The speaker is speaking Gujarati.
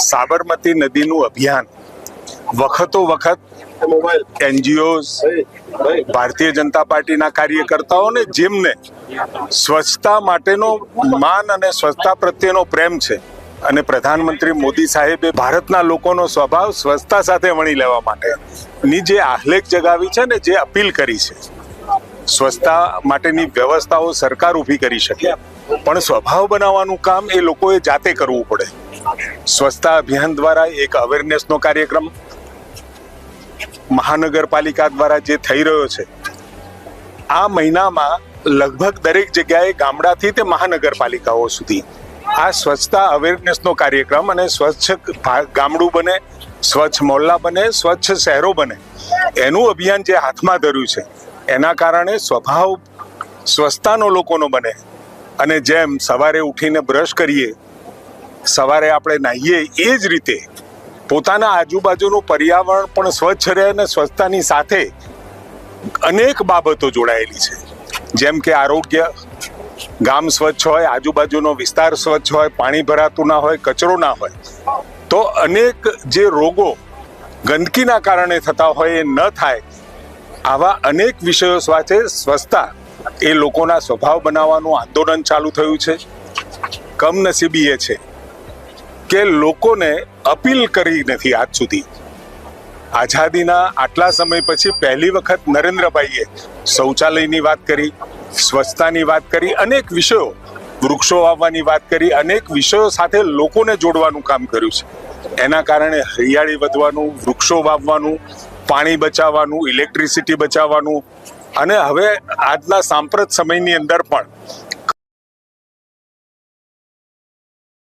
સાબરમતી નદીનું અભિયાન વખતો વખત એનજીઓઝ, ભારતીય જનતા પાર્ટીના કાર્યકર્તાઓને જેમને સ્વચ્છતા માટેનો માન અને સ્વચ્છતા પ્રત્યેનો પ્રેમ છે અને પ્રધાનમંત્રી મોદી સાહેબે ભારતના લોકોનો સ્વભાવ સ્વચ્છતા સાથે વણી લેવા માટેની જે આહ્લેખ જગાવી છે ને, જે અપીલ કરી છે, સ્વચ્છતા માટેની વ્યવસ્થાઓ સરકાર ઊભી કરી શકે, પણ સ્વભાવ બનાવવાનું કામ એ લોકોએ જાતે કરવું પડે. સ્વચ્છતા અભિયાન દ્વારા એક અવેરનેસનો કાર્યક્રમ મહાનગરપાલિકા દ્વારા જે થઈ રહ્યો છે, આ મહિનામાં લગભગ દરેક જગ્યાએ ગામડાથી તે મહાનગરપાલિકાઓ સુધી આ સ્વચ્છતા અવેરનેસનો કાર્યક્રમ અને સ્વચ્છ ગામડું બને, સ્વચ્છ મોહલ્લા બને, સ્વચ્છ શહેરો બને, એનું અભિયાન જે હાથમાં ધર્યું છે, એના કારણે સ્વભાવ સ્વચ્છતાનો લોકોનો બને. અને જેમ સવારે ઉઠીને બ્રશ કરીએ, સવારે આપણે નાહીએ, એ જ રીતે પોતાના આજુબાજુનું પર્યાવરણ પણ સ્વચ્છ રહે અને સ્વચ્છતાની સાથે અનેક બાબતો જોડાયેલી છે, જેમ કે આરોગ્ય, ગામ સ્વચ્છ હોય, આજુબાજુનો વિસ્તાર સ્વચ્છ હોય, પાણી ભરાતું ના હોય, કચરો ના હોય, તો અનેક જે રોગો ગંદકીના કારણે થતા હોય એ ન થાય. આવા અનેક વિષયો સાથે સ્વચ્છતા એ લોકોના સ્વભાવ બનાવવાનું આંદોલન ચાલુ થયું છે. કમનસીબી એ છે કે લોકોને અપીલ કરી નથી આજ સુધી. આઝાદીના આટલા સમય પછી પહેલી વખત નરેન્દ્રભાઈએ શૌચાલયની વાત કરી, સ્વચ્છતાની વાત કરી, અનેક વિષયો, વૃક્ષો વાવવાની વાત કરી, અનેક વિષયો સાથે લોકોને જોડવાનું કામ કર્યું છે. એના કારણે હરિયાળી વધવાનું, વૃક્ષો વાવવાનું, પાણી બચાવવાનું, ઇલેક્ટ્રિસિટી બચાવવાનું, અને હવે આજના સાંપ્રત સમયની અંદર પણ